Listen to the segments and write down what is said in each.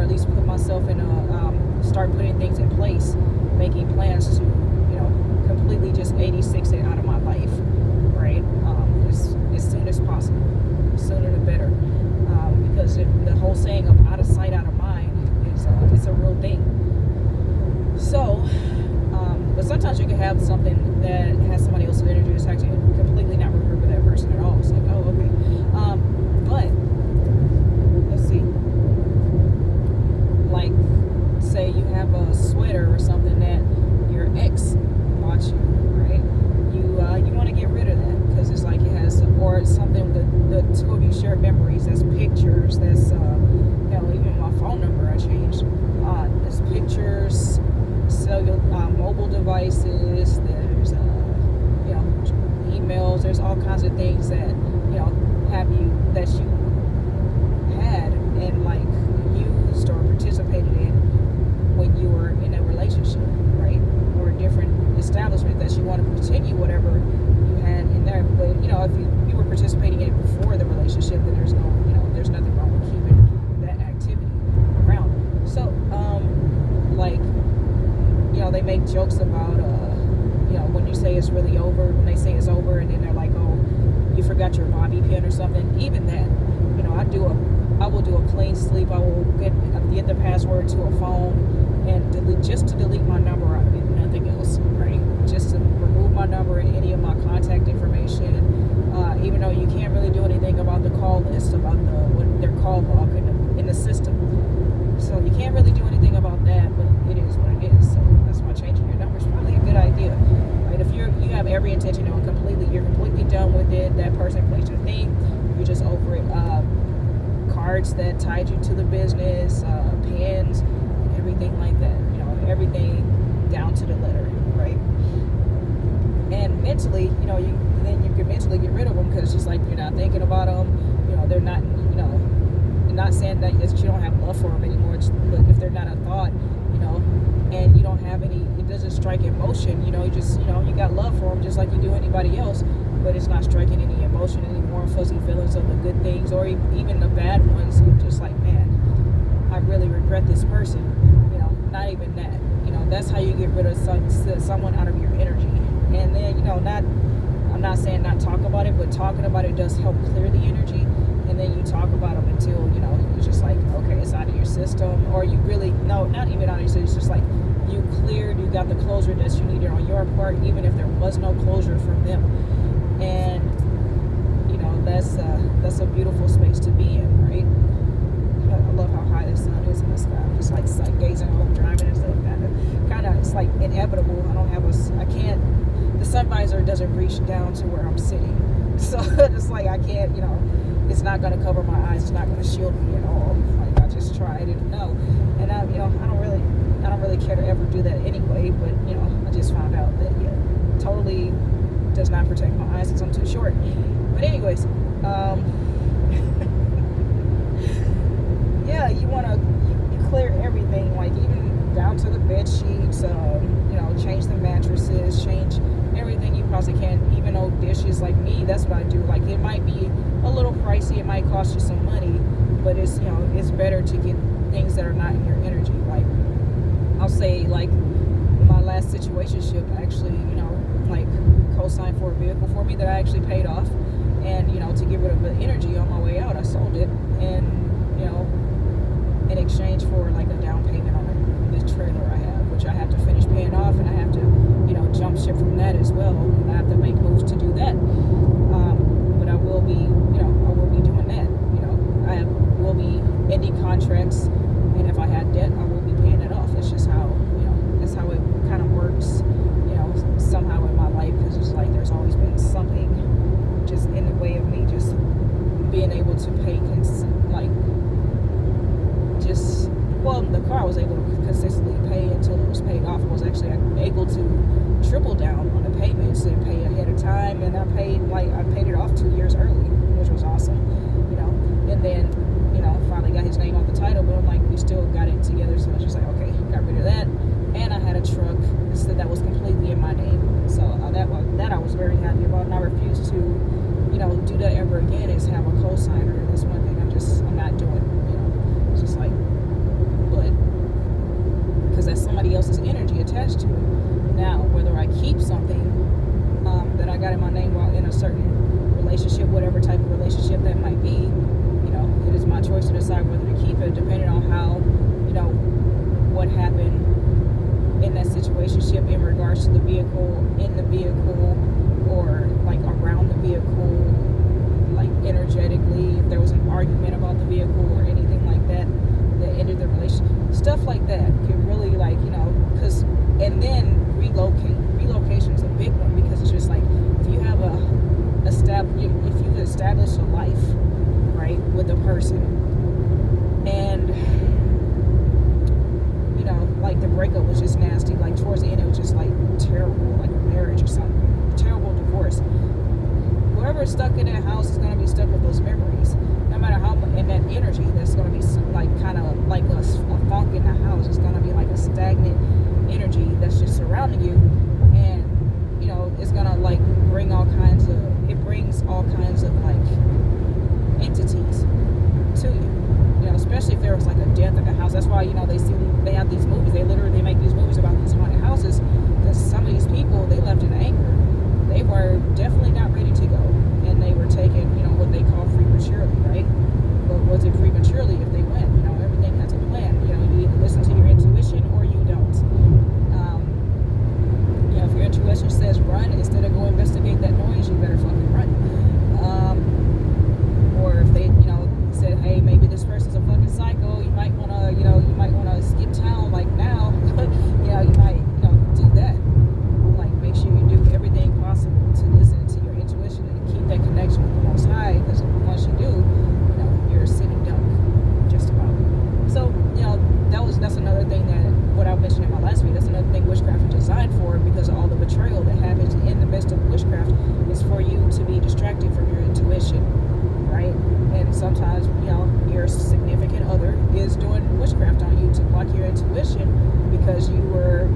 at least put myself in start putting things in place, making plans to, completely just 86 it out of my life, right? As soon as possible, sooner the better, because the whole saying of out of sight, out of mind is a real thing. So, but sometimes you can have something that has somebody else's energy that's actually completely not remember that person at all. It's like, oh, okay. But let's see. Like, say you have a sweater or something that your ex bought you, right? You want to get rid of that because it's like it has, or it's something that the two of you share memories. That's pictures. That's even my phone number I changed. There's pictures, mobile devices. There's emails. There's all kinds of things that that you had and like used or participated in when you were in a relationship, right? Or a different establishment that you want to continue whatever you had in there. But if you were participating in it before the relationship, then there's nothing wrong with keeping that activity around. So they make jokes about when you say it's really over, when they say it's over, and then they're like, oh, you forgot your bobby pin or something. Even that, I will do a clean sleep. I will get the password to a phone and just to delete my number out of it, nothing else, right? Just to remove my number and any of my contact information. Even though you can't really do anything about the call list, about their call log in the system. So you can't really do anything about that, but it is what it is. So that's why changing your number is probably a good idea, right? If you have every intention on you're completely done with it, that person plays your thing, you're just over it. Cards that tied you to the business, pens, everything like that. Everything down to the letter, right? And mentally, then you can mentally get rid of them because it's just like you're not thinking about them. They're not, not saying that you don't have love for them anymore, but if they're not a thought, and you don't have any, it doesn't strike emotion, you just, you got love for them just like you do anybody else, but it's not striking any emotion, any warm, fuzzy feelings of the good things or even the bad ones of just like, man, I really regret this person, not even that, that's how you get rid of someone out of your energy. And then, I'm not saying not talk about it, but talking about it does help clear the energy. And then you talk about them until, it's just like, okay, it's out of your system. Or you really, no, not even out of your system. It's just like you cleared, you got the closure that you needed on your part, even if there was no closure from them. And, that's a beautiful space to be in, right? I love how high the sun is in the sky. I'm just like gazing home, driving and stuff. Kind of, it's like inevitable. The sun visor doesn't reach down to where I'm sitting. So it's like I can't, it's not going to cover my eyes. It's not going to shield me at all. Like I just tried it. No. And I don't really care to ever do that anyway. But, I just found out that, totally does not protect my eyes because I'm too short. But anyways, yeah, you clear everything, like even down to the bed sheets, change the mattresses, change everything you possibly can, even old dishes. Like me, that's what I do. Like it might be a little pricey, it might cost you some money, but it's it's better to get things that are not in your energy. Like I'll say, like my last situationship actually, like co-signed for a vehicle for me that I actually paid off, and to get rid of the energy on my way out, I sold it, and in exchange for like a down payment on this trailer I have, which I have to finish paying off, and I have to jump ship from that as well, and I have to make moves to do that. But I will be doing that. I will be ending contracts, and if I had debt, I will be paying it off. It's just how that's how it kind of works, somehow in my life, because it's like there's always been something just in the way of me just being able to pay the car I was able to consistently pay until it was paid off. I was actually able to triple down on the payments and pay ahead of time, and I paid it off 2 years early, which was awesome, and then finally got his name on the title, but I'm like, we still got it together, so it's just like, okay, got rid of that. And I had a truck that was completely in my name, so that I was very happy about, and I refuse to do that ever again, is have a co-signer. That's one thing I'm not doing. It's just like vehicle, in the vehicle, or like around the vehicle, like energetically, if there was an argument about the vehicle or anything like that that ended the relationship, stuff like that can really, like, because, and then relocation is a big one, because it's just like, if you have if you establish a life, right, with a person, and like the breakup was just nasty, like towards the end it was just like terrible, like a marriage or something, terrible divorce, whoever's stuck in that house is going to be stuck with those memories, no matter how much, and that energy that's going to be like kind of like a funk in the house. It's going to be like a stagnant energy that's just surrounding you, and it's going to like brings all kinds of like entities to you, especially if there was like a death in the house. That's why they have these movies, they make these movies about these haunted houses, because some of these people, they left in anger. They were definitely not ready to go, and they were taken, what they call prematurely, right? But was it prematurely if they went? Everything has a plan. You either listen to your intuition or you don't. If your intuition says run, instead of go investigate that noise, you better fucking run. Or if they, said, hey, maybe this person's a fucking psycho, you might wanna skip town like now. You might, do that. Like, make sure you do everything possible to listen to your intuition and keep that connection with the Most High, because once you do, you're a sitting duck, just about. So, that's another thing that, what I mentioned in my last video, that's another thing witchcraft is designed for, because of all the betrayal that happens in the midst of witchcraft, is for you to be distracted from your intuition, right? And sometimes, your significant other is doing witchcraft on you to block your intuition, because you were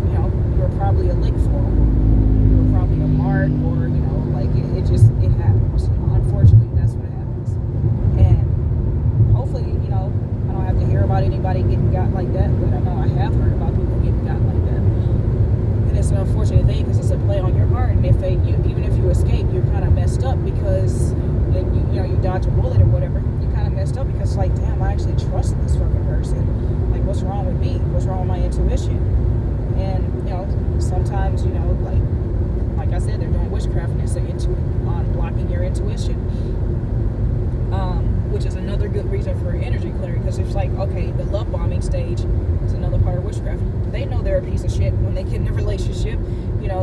probably a lick for them. You were probably a mark, or, it happens. Unfortunately, that's what happens. And hopefully, I don't have to hear about anybody getting got like that, but I know I have heard about people getting got like that. And it's an unfortunate thing, because it's a play on your heart, and even if you escape, you're kind of messed up, because you dodge a bullet or whatever, you kind of messed up, because like, damn, I actually trust this fucking person. Like, what's wrong with me? What's wrong with my intuition? And sometimes, like I said, they're doing witchcraft, and it's on blocking your intuition, which is another good reason for energy clearing, because it's like, okay, the love bombing stage is another part of witchcraft. They know they're a piece of shit when they get in a relationship.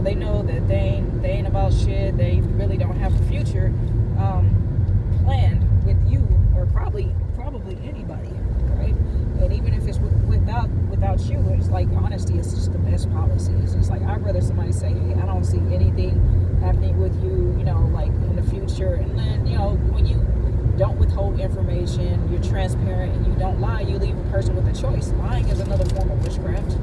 They know that they ain't about shit. They really don't have a future planned with you, or probably anybody, right? And even if it's without you, it's like, honesty is just the best policy. It's just like, I'd rather somebody say, hey, I don't see anything happening with you, like in the future. And then, when you don't withhold information, you're transparent, and you don't lie, you leave a person with a choice. Lying is another form of witchcraft,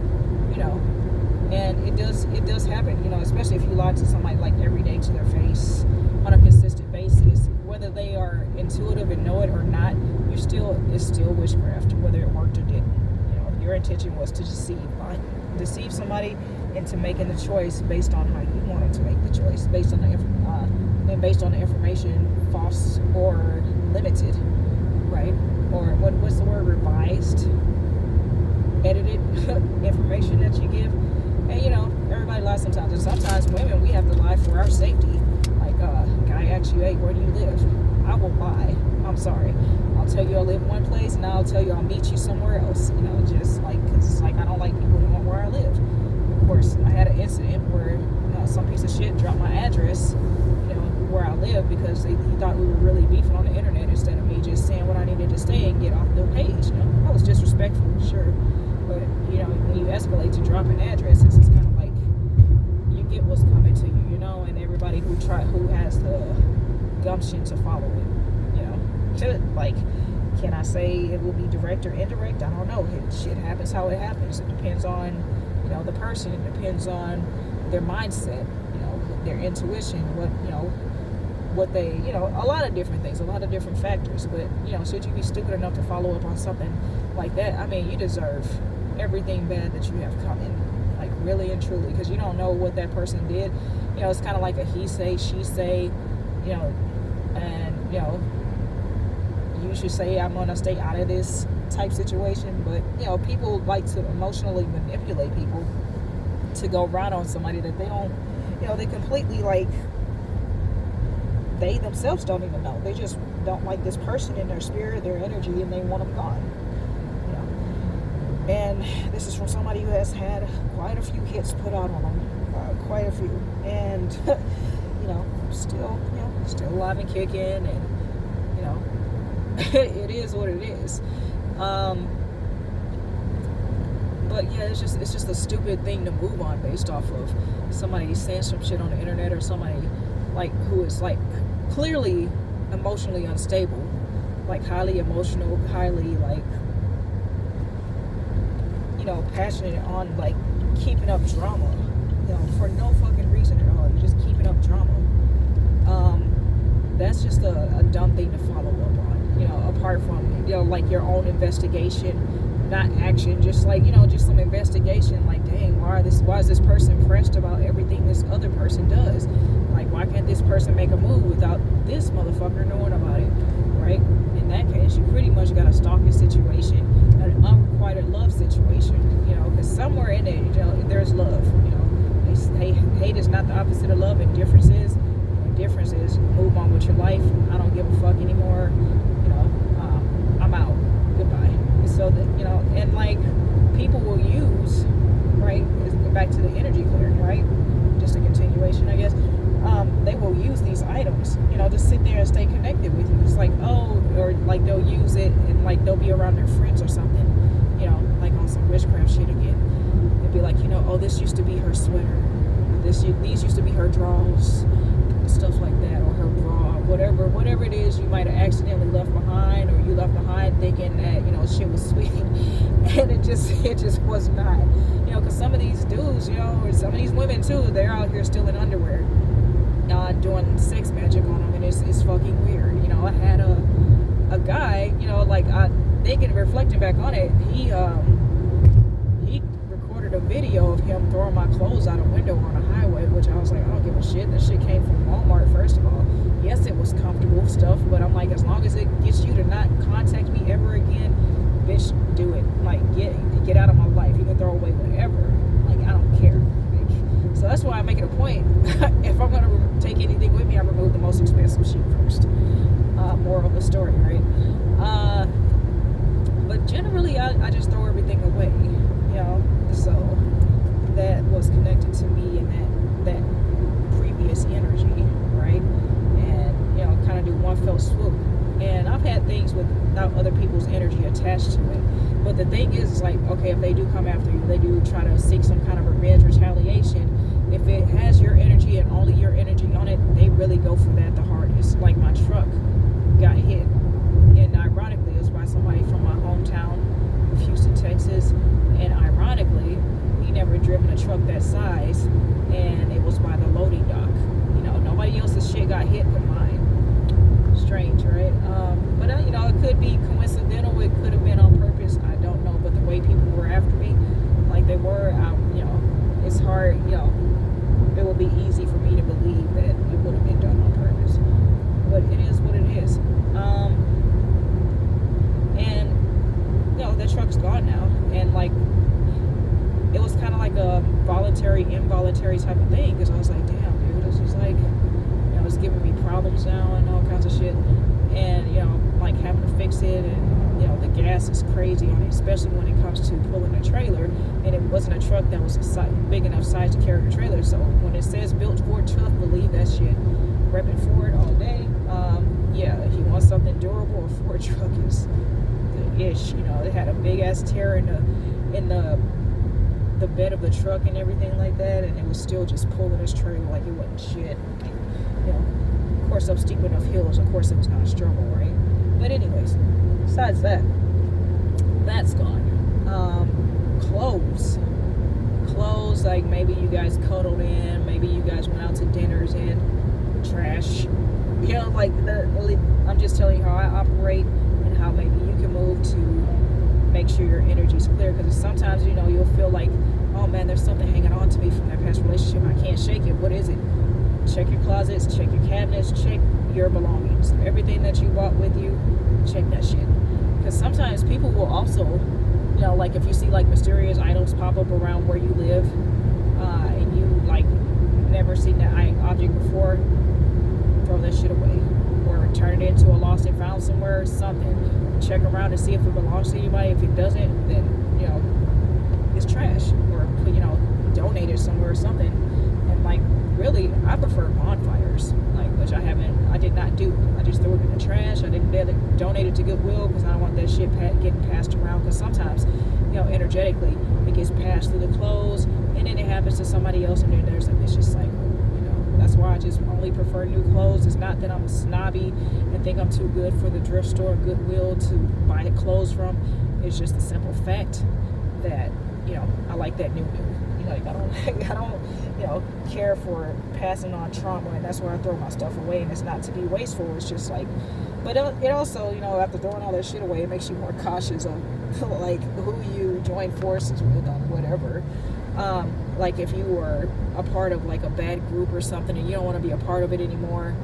and it does happen, especially if you lie to somebody like every day to their face on a consistent basis, whether they are intuitive and know it or not. It's still witchcraft, whether it worked or didn't. Your intention was to deceive somebody into making the choice based on how you wanted to make the choice, based on the information, false or limited, right? Or what's the word? Revised, edited information that you give. And everybody lies sometimes, and sometimes women, we have to lie for our safety. Like, guy asks you, hey, where do you live? I will lie. I'm sorry. I'll tell you I live one place, and I'll tell you I'll meet you somewhere else. Just like, because it's like, I don't like people who know where I live. Of course, I had an incident where some piece of shit dropped my address, where I live, because he thought we were really beefing on the internet, instead of me just saying what I needed to say and get off the page. I was disrespectful, sure, but when you escalate to drop an address, it's kind of like, you get what's coming to you, and everybody who has the gumption to follow it, like, can I say it will be direct or indirect? I don't know. Shit happens how it happens. It depends on, the person. It depends on their mindset, their intuition, what they, a lot of different things, a lot of different factors. But, should you be stupid enough to follow up on something like that, I mean, you deserve everything bad that you have coming, like, really and truly, because you don't know what that person did. It's kind of like a he say, she say, and, you should say, I'm going to stay out of this type situation. But, people like to emotionally manipulate people to go right on somebody that they don't they completely like, they themselves don't even know. They just don't like this person in their spirit, their energy, and they want them gone. And this is from somebody who has had quite a few hits put out on them, quite a few, and still alive and kicking, and it is what it is. But yeah, it's just a stupid thing to move on based off of somebody saying some shit on the internet, or somebody like who is like clearly emotionally unstable, like highly emotional, highly like passionate on like keeping up drama, for no fucking reason at all. You're just keeping up drama. That's just a dumb thing to follow up on, apart from like your own investigation, not action, just like just some investigation. Like, dang, why is this person pressed about everything this other person does? Like, why can't this person make a move without this motherfucker knowing about it, right? In that case, you pretty much got a stalking situation, an unrequited love situation, because somewhere in it, there's love. Hate is not the opposite of love. Indifference is. Difference is move on with your life. I don't give a fuck anymore. I'm out. Goodbye. So that and like people will use, right? Let's go back to the energy clearing, right? Just a continuation, I guess. They will use these items, to sit there and stay connected with you. It's like, or like they'll use it and like they'll be around their friends or something, like on some witchcraft shit again. It'd be like, this used to be her sweater. These used to be her drawers. Stuff like that, or her bra, whatever it is you might have accidentally left behind, or you left behind thinking that shit was sweet, and it just was not, because some of these dudes, or some of these women too, they're out here still in underwear, doing sex magic on them, and it's fucking weird. I had a guy, like thinking, reflecting back on it, he recorded a video of him throwing my clothes out a window on a highway, which I was like, I don't give a shit. That shit came from Walmart, first of all. Yes, it was comfortable stuff, but I'm like, as long as it gets you to not contact me ever again, bitch, do it. Like, get out of my life. You can throw away whatever. Like, I don't care. Like, so that's why I make it a point. If I'm going to take anything with me, I remove the most expensive shit first. Moral of the story, right? But generally, I just throw everything away. So that was connected to me in that previous energy, right? And kind of do one fell swoop. And I've had things without other people's energy attached to it. But the thing is like, okay, if they do come after you, they do try to seek some kind of revenge, retaliation. If it has your energy and only your energy on it, they really go for that the hardest. Like my truck got hit, and ironically, it was by somebody from my hometown of Houston, Texas. And ironically, he never driven a truck that size, and it was by the loading dock. Nobody else's shit got hit but mine. Strange, right? But it could be coincidental. It could have been on purpose. I don't know. But the way people were after me, like they were, it's hard. It would be easy for me to believe that it would have been done on purpose. But it is what it is. And that truck's gone now, and like it was kind of like a voluntary, involuntary type of thing, because I was like, damn, dude, this is like, it's giving me problems now and all kinds of shit, and like having to fix it, and the gas is crazy on it, especially when it comes to pulling a trailer, and it wasn't a truck that was big enough size to carry the trailer. So when it says built Ford truck, believe that shit. Repping Ford all day. If you want something durable, a Ford truck is ish. It had a big ass tear in the bed of the truck and everything like that, and it was still just pulling his trailer like it wasn't shit. Of course, up steep enough hills, of course it was gonna struggle, right? But anyways, besides that, that's gone. Clothes, like maybe you guys cuddled in, maybe you guys went out to dinners in, trash. Like I'm just telling you how I operate, and how maybe you can move to make sure your energy's clear, because sometimes you'll feel like, oh man, there's something hanging on to me from that past relationship, I can't shake it. What is it? Check your closets, check your cabinets, check your belongings, everything that you brought with you, check that shit. Because sometimes people will also, like if you see like mysterious items pop up around where you live, and you like never seen that object before, throw that shit away. Or turn it into a lost and found somewhere or something. Check around and see if it belongs to anybody. If it doesn't, then, you know, it's trash. Or, you know, donate it somewhere or something. And, like, really, I prefer bonfires, like, which I did not do. I just threw it in the trash. I didn't donate it to Goodwill because I don't want that shit getting passed around. Because sometimes, you know, energetically, it gets passed through the clothes, and then it happens to somebody else, and then there's a vicious cycle. You know, that's why I just only prefer new clothes. It's not that I'm snobby and think I'm too good for the thrift store Goodwill to buy the clothes from. It's just the simple fact that, you know, I like that new. You know, I don't, you know, care for passing on trauma, and that's where I throw my stuff away. And it's not to be wasteful. It's just like, but it also, you know, after throwing all that shit away, it makes you more cautious of like who you join forces with on whatever. Like if you were a part of like a bad group or something, and you don't want to be a part of it anymore,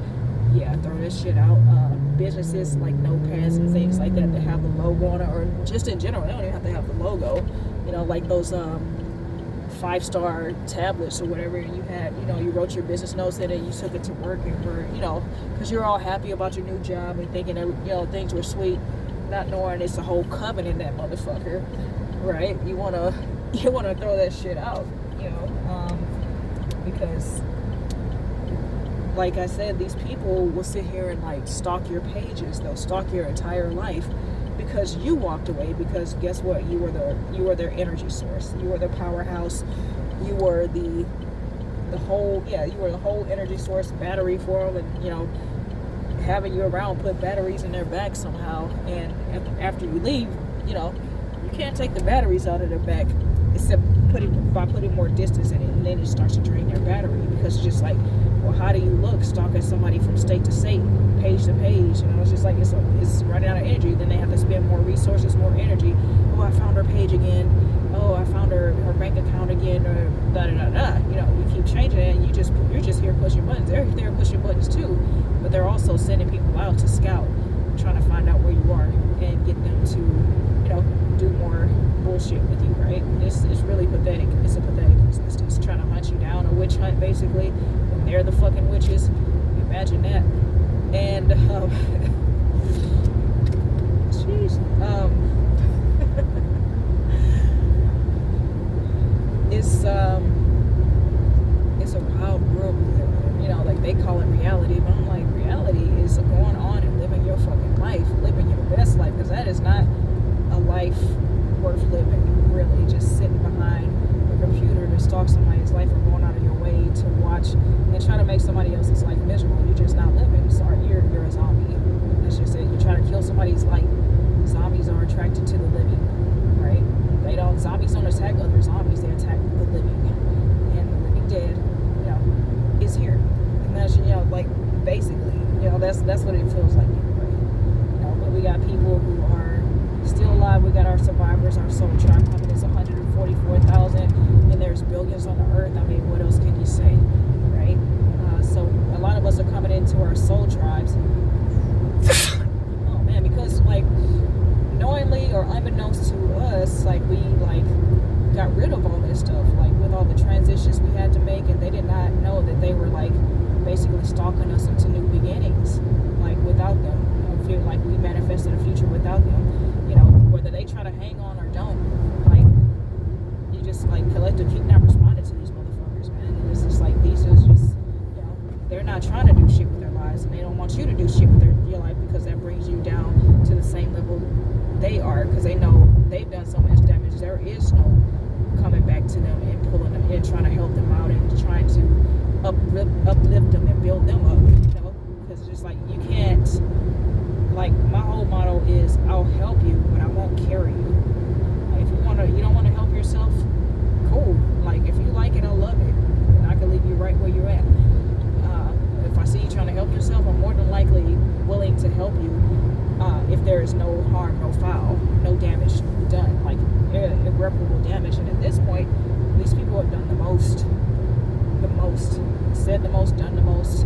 yeah, throw this shit out. Businesses like notepads and things like that have the logo on it, or just in general, they don't even have to have the logo. You know, like those 5-star tablets or whatever you had, you know, you wrote your business notes in it, you took it to work, and were, you know, because you're all happy about your new job and thinking that, you know, things were sweet, not knowing it's a whole coven in that motherfucker, right? You wanna throw that shit out, you know, because like I said, these people will sit here and like stalk your pages. They'll stalk your entire life because you walked away, because guess what, you were their energy source, you were their powerhouse, you were the whole energy source, battery for them. And, you know, having you around put batteries in their back somehow, and after you leave, you know, you can't take the batteries out of their back except by putting more distance in it, and then it starts to drain their battery, because it's just like, well, how do you look stalking somebody from state to state, page to page? You know, it's just like it's running out of energy. Then they have to spend more resources, more energy. Oh, I found her page again. Oh, I found her bank account again, or da da da da. You know, you keep changing it, and you're just here pushing buttons. They're there pushing buttons too, but they're also sending people out to scout, trying to find out where you are and get them to, you know, do more bullshit with you, right? It's really pathetic. It's a pathetic existence, trying to hunt you down, a witch hunt basically, when they're the fucking witches. Imagine that. And jeez, it's a wild world we live in. You know, like they call it reality, but I'm like, reality is going on and living your fucking life, living your best life, because that is not a life worth living, really. Just sitting behind a computer to stalk somebody's life, or going out of your way to watch and try to make somebody else's life miserable. You're just not living. Sorry, you're a zombie. That's just it. You try to kill somebody's life. Zombies are attracted to the living, right? Zombies don't attack other zombies, they attack the living. And the living dead, you know, is here. And that's, you know, like basically, you know, that's what it feels like anyway. You know, but we got people who are still alive. We got our survivors. Our soul tribe coming is 144,000, and there's billions on the earth. I mean, what else can you say, right? So a lot of us are coming into our soul tribes. Oh man, because like knowingly or unbeknownst to us, like we like got rid of all this stuff, like with all the transitions we had to make, and they did not know that they were like basically stalking us into new beginnings, like without them. I feel like we manifested a future without them. You know, whether they try to hang on or don't, like you just like collective keep not responding to these motherfuckers, man. And it's just like these is just, you know, they're not trying to do shit with their lives, and they don't want you to do shit with your life, because that brings you down to the same level they are, because they know they've done so much damage. There is no coming back to them and pulling them in, trying to help them out and trying to uplift them and build them up, you know, because it's just like you can't, like my whole motto is I'll help you, but I won't carry you. Like, if you don't want to help yourself, cool. Like if you like it, I'll love it, and I can leave you right where you're at. If I see you trying to help yourself, I'm more than likely willing to help you. If there is no harm, no foul, no damage done, like irreparable damage. And at this point, these people have done the most, said the most, done the most,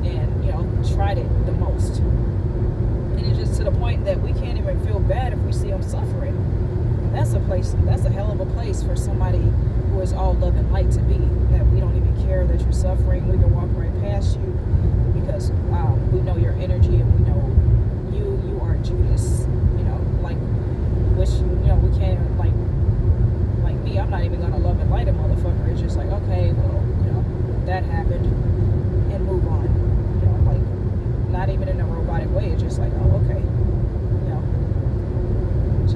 and you know, tried it the most. And it's just to the point that we can't even feel bad if we see them suffering. And that's that's a hell of a place for somebody who is all love and light to be, that we don't even care that you're suffering. We can walk right past you because we know your energy, and we know you are Judas, like, which, we can't, like me, I'm not even gonna love and light a motherfucker. It's just like, okay, well, that happened, and move on, like, not even in a robotic way. It's just like, oh, okay,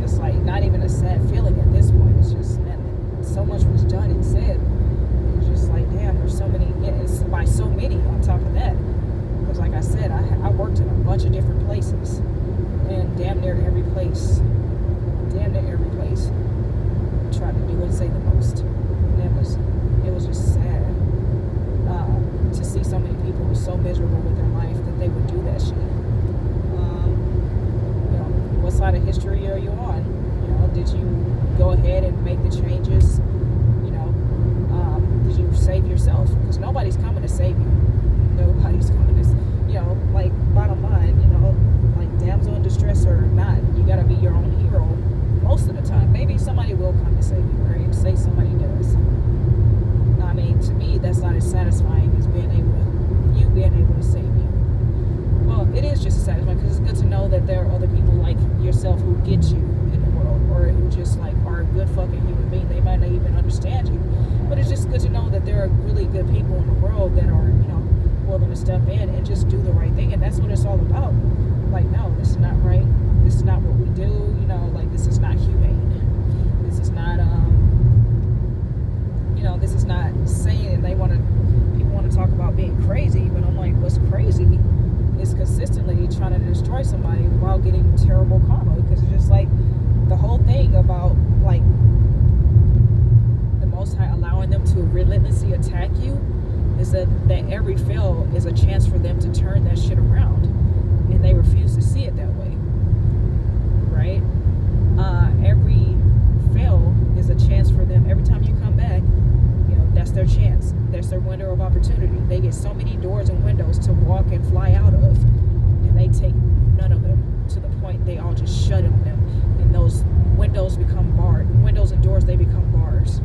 just like, not even a sad feeling at this point. It's just, and so much was done and said. It's just like, damn, there's so many, it's by so many on top of that. Because like I said, I worked in a bunch of different places, and damn near every place, tried to do and say the most. And it was just sad to see so many people who were so miserable with their life that they would do that shit. What side of history are you on? Did you go ahead and make the changes? Did you save yourself? Because nobody's coming to save you. Nobody's coming to, like, bottom line, like, damsel in distress or not, you gotta be your own hero most of the time. Maybe somebody will come to save you, right? Say somebody does. I mean, to me, that's not as satisfying as being able to save you. Well, it is just as satisfying, because it's good to know that there are other people like yourself who get you in the world, or who just, like, are a good fucking human being. They might not even understand you, but it's just good to know that there are really good people in the world that are, willing to step in and just do the right thing. And that's what it's all about. Like, no, this is not right. This is not what we do. Like, this is not humane. This is not, this is not saying. And people want to talk about being crazy, but I'm like, what's crazy is consistently trying to destroy somebody while getting terrible karma. Because it's just like the whole thing about, like, the Most High allowing them to relentlessly attack you is that every fail is a chance for them to turn that shit around, and they refuse to see it that way, right? Every fail is a chance for them. Every time you come back, that's their chance. That's their window of opportunity. They get so many doors and windows to walk and fly out of, and they take none of them, to the point they all just shut on them, and those windows become barred. Windows and doors, they become bars.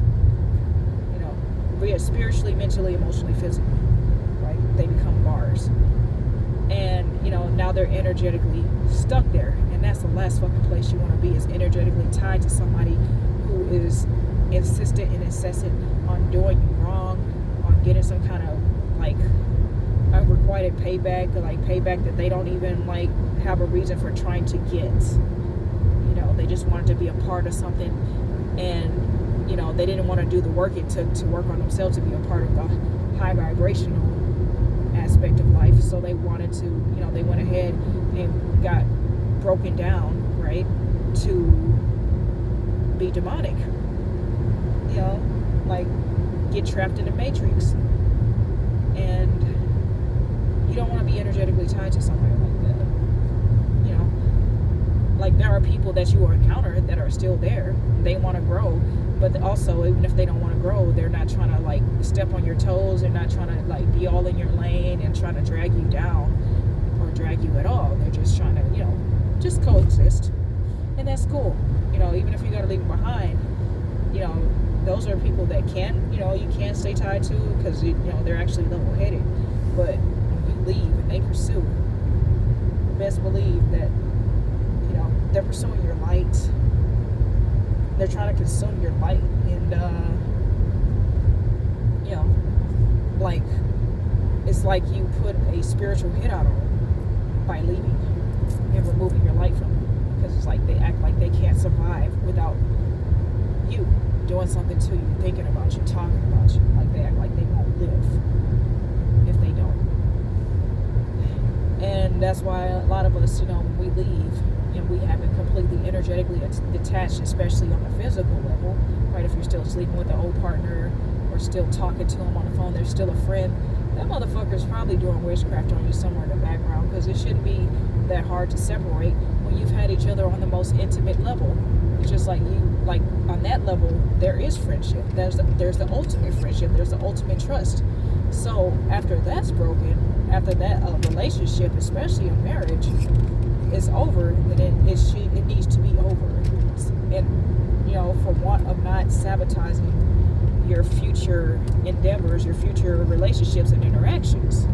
Be it spiritually, mentally, emotionally, physically, right? They become bars. And, now they're energetically stuck there. And that's the last fucking place you want to be, is energetically tied to somebody who is insistent and incessant on doing you wrong, on getting some kind of, like, unrequited payback, or like payback that they don't even, like, have a reason for trying to get. They just wanted to be a part of something, and they didn't want to do the work it took to work on themselves to be a part of the high vibrational aspect of life. So they wanted to, they went ahead and got broken down, right, to be demonic. Like, get trapped in the matrix. And you don't want to be energetically tied to somebody like that. Like, there are people that you will encounter that are still there. They want to grow. But also, even if they don't want to grow, they're not trying to, like, step on your toes. They're not trying to, like, be all in your lane and trying to drag you down or drag you at all. They're just trying to, just coexist. And that's cool. Even if you got to leave them behind, those are people that can, you can stay tied to, because, they're actually level-headed. But when you leave and they pursue, best believe that, they're pursuing your light. They're trying to consume your light, and like, it's like you put a spiritual hit out on them by leaving and removing your light from them, because it's like they act like they can't survive without you doing something to you, thinking about you, talking about you. Like, they act like they won't live if they don't. And that's why a lot of us, when we leave and we haven't completely energetically detached, especially on a physical level, right? If you're still sleeping with an old partner or still talking to them on the phone, they're still a friend, that motherfucker's probably doing witchcraft on you somewhere in the background, because it shouldn't be that hard to separate when you've had each other on the most intimate level. It's just like, on that level, there is friendship. There's the ultimate friendship. There's the ultimate trust. So after that's broken, after that relationship, especially a marriage, is over, then it needs to be over. And for want of not sabotaging your future endeavors, your future relationships and interactions.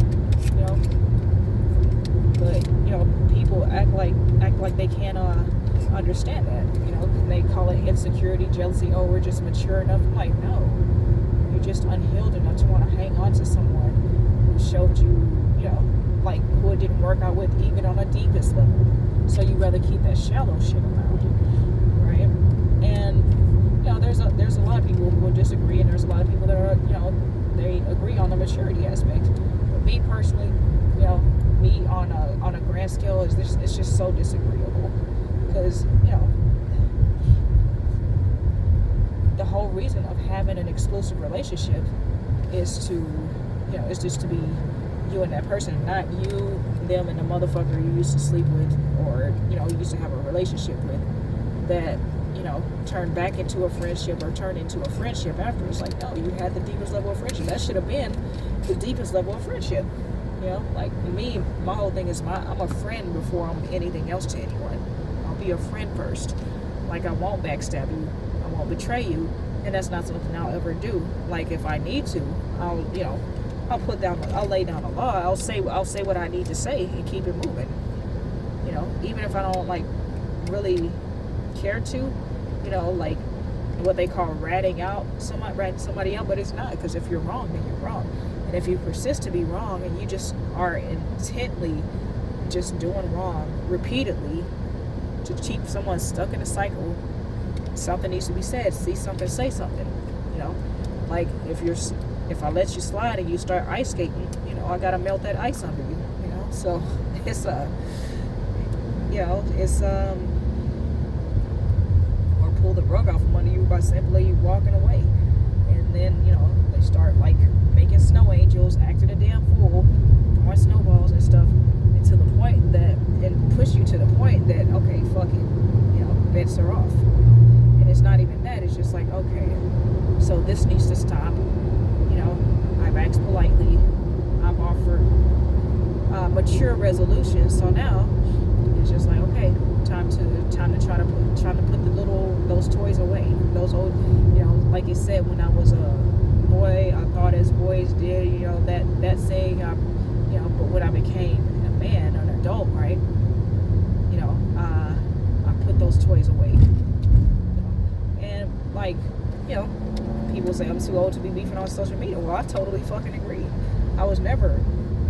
But people act like they can't understand that. They call it insecurity, jealousy. Oh, we're just mature enough. I'm like, no, you're just unhealed enough to want to hang on to someone who showed you, like who it didn't work out with, even on a deepest level. So you rather keep that shallow shit around, right? And there's a lot of people who will disagree, and there's a lot of people that are, they agree on the maturity aspect. But me personally, me on a grand scale it's just so disagreeable, because the whole reason of having an exclusive relationship is to is just to be you and that person, not you, them, and the motherfucker you used to sleep with, or you used to have a relationship with, that turn back into a friendship or turn into a friendship after. It's like, no, you had the deepest level of friendship. That should have been the deepest level of friendship. Like me, my whole thing is I'm a friend before I'm anything else to anyone. I'll be a friend first. Like, I won't backstab you, I won't betray you, and that's not something I'll ever do. Like, if I need to, I'll lay down the law. I'll say what I need to say and keep it moving. Even if I don't like really care to, like what they call ratting somebody out, but it's not, because if you're wrong, then you're wrong. And if you persist to be wrong and you just are intently just doing wrong repeatedly to keep someone stuck in a cycle, something needs to be said. See something, say something. Like if I let you slide and you start ice skating, I gotta melt that ice under you. So it's or pull the rug out from under you by simply walking away. And then they start like making snow angels, acting a damn fool, throwing snowballs and stuff, and to the point that, and push you to the point that, okay, fuck it, bets are off. And it's not even that, it's just like, okay, so this needs to stop. I've asked politely, I've offered mature resolutions, so now it's just like, okay, time to try to put those toys away, those old, like you said, when I was a boy, I thought as boys did, that saying, but when I became a man, an adult, right, I put those toys away. And like, people say I'm too old to be beefing on social media. Well, I totally fucking agree. I was never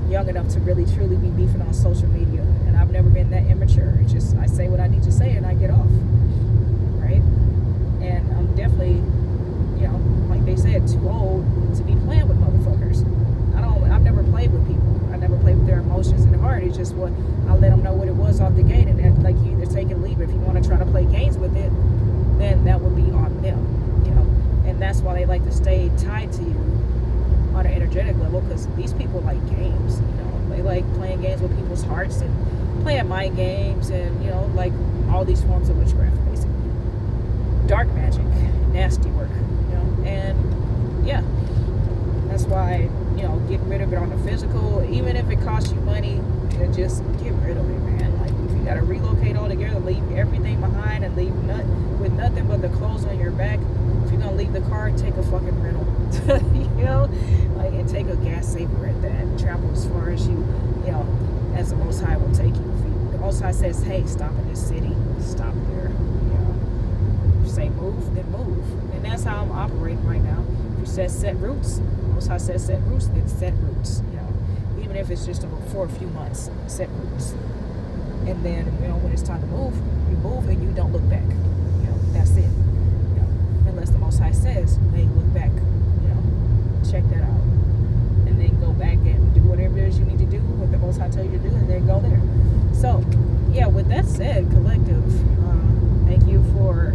young enough to really truly be beefing on social media, and I've never been that immature. It's just, I say what I need to say and I get off, right? And I'm definitely, like they said, too old to be playing with motherfuckers. I've never played with people. I never played with their emotions and heart. It's just what I let them know what it was off the gate, and then, like, you either take it or leave it. If you want to try to play games with it, then that would be on them, and that's why they like to stay tied to you on an energetic level, because these people like games. They like playing games with people's hearts and playing mind games, and like all these forms of witchcraft, basically dark magic, nasty work, and yeah, that's why get rid of it on the physical. Even if it costs you money, just get rid of it, man. Like, if you gotta relocate altogether, leave everything behind and leave with nothing but the clothes on your back. If you're gonna leave the car, take a fucking rental. Like, and take a gas saver at that, and travel as far as you as the Most High will take you. If the Most High says, hey, stop in this city, stop there. If you say move, then move. And that's how I'm operating right now. If you said set roots, the Most High says set roots, then set roots. Even if it's just for a few months, set roots. And then when it's time to move, you move and you don't look back. That's it. Unless the Most High says, hey, look back, check that out, and then go back and do whatever it is you need to do, what the Most High tell you to do, and then go there. So yeah, with that said, collective, thank you for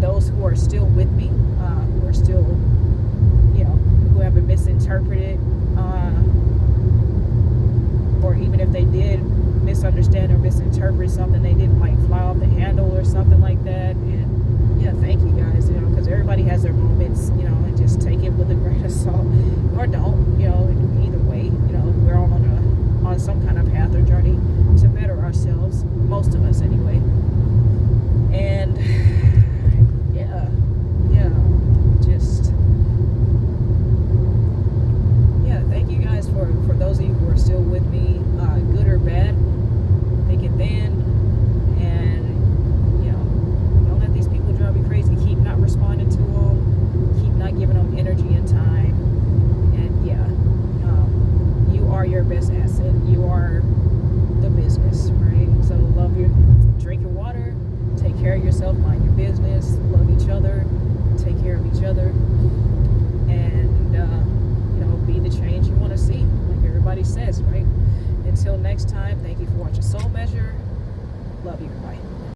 those who are still with me, who are still, who haven't misinterpreted, or even if they did misunderstand or misinterpret something, they didn't like fly off the handle or something like just love each other, take care of each other, and be the change you want to see, like everybody says, right? Until next time, thank you for watching Soul Measure. Love you. Bye.